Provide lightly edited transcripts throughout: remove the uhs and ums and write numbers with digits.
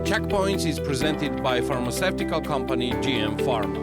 checkpoints is presented by pharmaceutical company GM Pharma.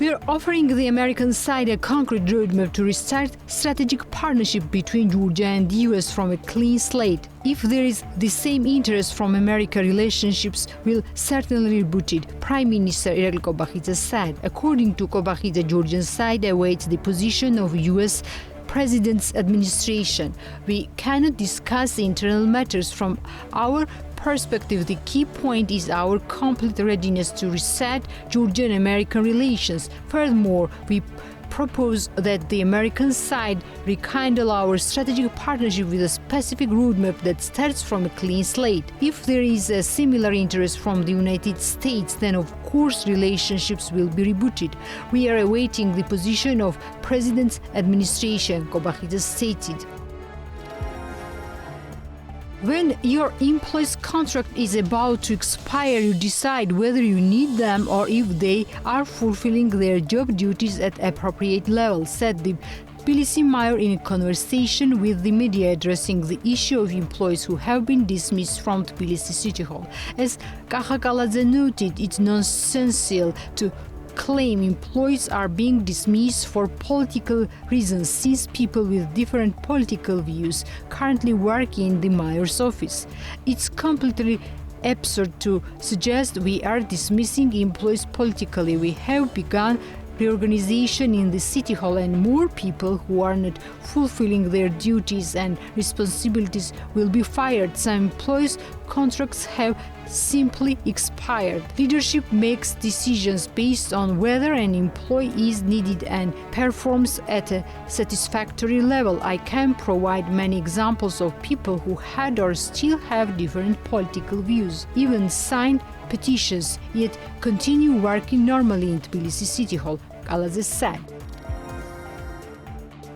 We are offering the American side a concrete roadmap to restart strategic partnership between Georgia and the US from a clean slate. If there is the same interest from America, relationships will certainly reboot it, Prime Minister Kobakhidze said. According to Kobakhidze, Georgian side awaits the position of US President's administration. We cannot discuss internal matters from our perspective. The key point is our complete readiness to reset Georgian-American relations. Furthermore, we propose that the American side rekindle our strategic partnership with a specific roadmap that starts from a clean slate. If there is a similar interest from the United States, then of course relationships will be rebooted. We are awaiting the position of President's administration, Kobakhidze stated. When your employee's contract is about to expire, you decide whether you need them or if they are fulfilling their job duties at appropriate level, said the Tbilisi Mayor in a conversation with the media addressing the issue of employees who have been dismissed from Tbilisi City Hall. As Kobakhidze noted, it's nonsensical to claim employees are being dismissed for political reasons since people with different political views currently work in the mayor's office. It's completely absurd to suggest we are dismissing employees politically. We have begun reorganization in the City Hall, and more people who are not fulfilling their duties and responsibilities will be fired. Some employees' contracts have simply expired. Leadership makes decisions based on whether an employee is needed and performs at a satisfactory level. I can provide many examples of people who had or still have different political views, even signed petitions, yet continue working normally in Tbilisi City Hall, Kobakhidze said.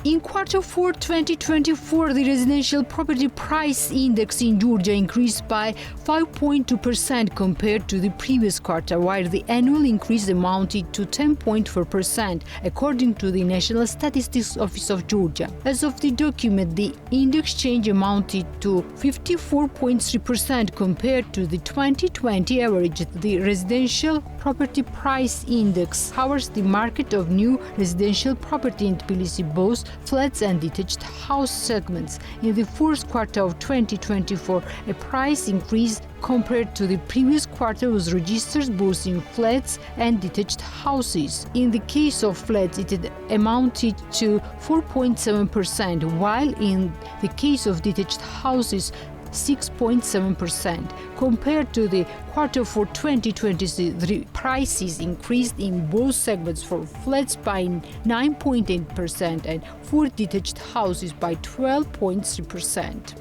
In Q4 2024, the residential property price index in Georgia increased by 5.2% compared to the previous quarter, while the annual increase amounted to 10.4%, according to the National Statistics Office of Georgia. As of the document, the index change amounted to 54.3% compared to the 2020 average. The residential property price index covers the market of new residential property in Tbilisi, both flats and detached house segments. In the first quarter of 2024, a price increase compared to the previous quarter was registered both in flats and detached houses. In the case of flats, it had amounted to 4.7%, while in the case of detached houses, 6.7%. Compared to the Q4 2023, the prices increased in both segments, for flats by 9.8% and for detached houses by 12.3%.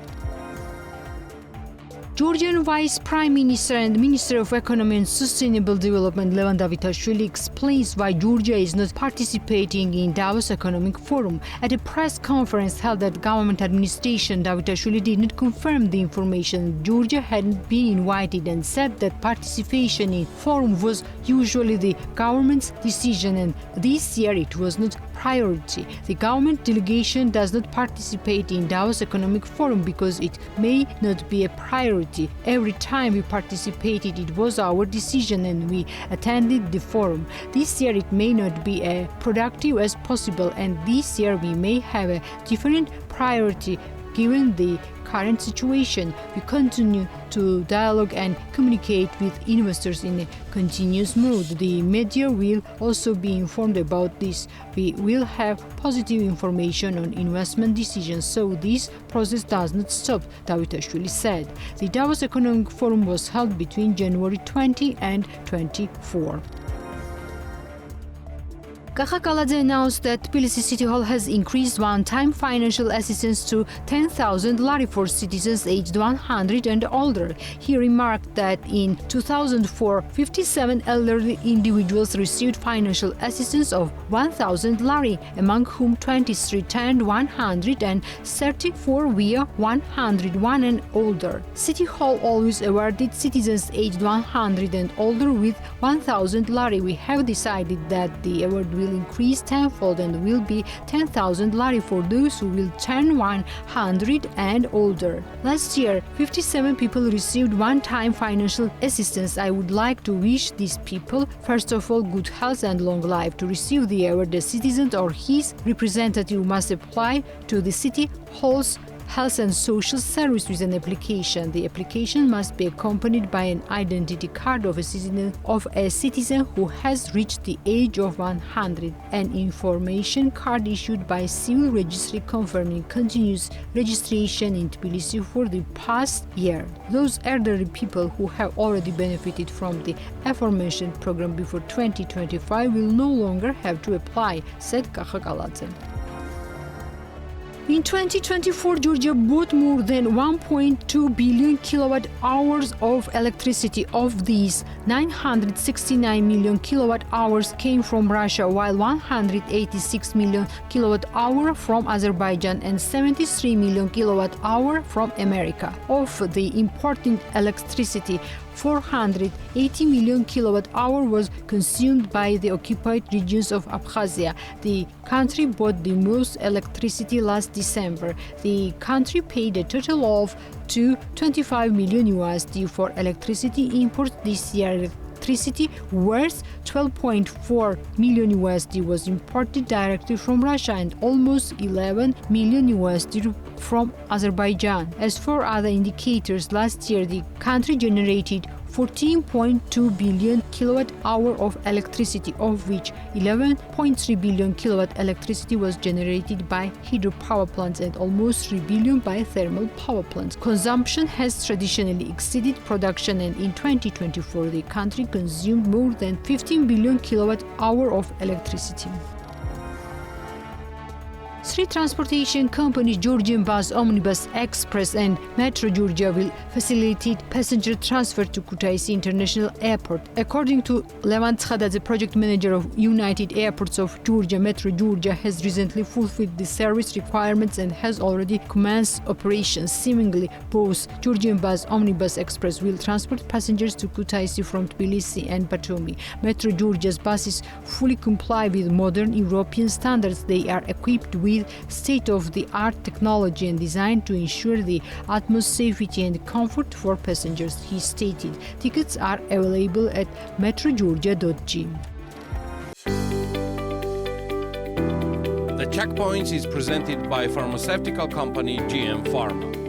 Georgian Vice Prime Minister and Minister of Economy and Sustainable Development Davitashvili explains why Georgia is not participating in Davos Economic Forum. At a press conference held at government administration, Davitashvili did not confirm the information Georgia hadn't been invited and said that participation in forum was usually the government's decision, and this year it was not priority. The government delegation does not participate in Davos Economic Forum because it may not be a priority. Every time we participated, it was our decision and we attended the forum. This year it may not be as productive as possible, and this year we may have a different priority given the current situation. We continue to dialogue and communicate with investors in a continuous mode. The media will also be informed about this. We will have positive information on investment decisions, so this process does not stop, Davitashvili said. The Davos Economic Forum was held between January 20 and 24. Kobakhidze announced that Tbilisi City Hall has increased one-time financial assistance to 10,000 lari for citizens aged 100 and older. He remarked that in 2004, 57 elderly individuals received financial assistance of 1,000 lari, among whom 23 turned 100 and 34 were 101 and older. City Hall always awarded citizens aged 100 and older with 1,000 lari. We have decided that the award will will increase tenfold and will be 10,000 lari for those who will turn 100 and older. Last year, 57 people received one-time financial assistance. I would like to wish these people, first of all, good health and long life. To receive the award, the citizen or his representative must apply to the city hall's Health and Social Service with an application. The application must be accompanied by an identity card of a citizen who has reached the age of 100, an information card issued by civil registry confirming continuous registration in Tbilisi for the past year. Those elderly people who have already benefited from the aforementioned program before 2025 will no longer have to apply, said Kobakhidze. In 2024, Georgia bought more than 1.2 billion kilowatt hours of electricity. Of these, 969 million kilowatt hours came from Russia, while 186 million kilowatt hour from Azerbaijan and 73 million kilowatt hour from America. Of the imported electricity, 480 million kilowatt hour was consumed by the occupied regions of Abkhazia. The country bought the most electricity last December. The country paid a total of $25 million for electricity imports this year. Electricity worth $12.4 million was imported directly from Russia and almost $11 million from Azerbaijan. As for other indicators, last year the country generated 14.2 billion kilowatt hour of electricity, of which 11.3 billion kilowatt electricity was generated by hydropower plants and almost 3 billion by thermal power plants. Consumption has traditionally exceeded production, and in 2024 the country consumed more than 15 billion kilowatt hour of electricity. Three transportation companies, Georgian Bus, Omnibus Express and Metro Georgia, will facilitate passenger transfer to Kutaisi International Airport. According to Levent Tkhadat, the project manager of United Airports of Georgia, Metro Georgia has recently fulfilled the service requirements and has already commenced operations. Seemingly, both Georgian Bus, Omnibus Express will transport passengers to Kutaisi from Tbilisi and Batumi. Metro Georgia's buses fully comply with modern European standards. They are equipped with state-of-the-art technology and designed to ensure the utmost safety and comfort for passengers, he stated. Tickets are available at metrogeorgia.g. The Checkpoints is presented by pharmaceutical company GM Pharma.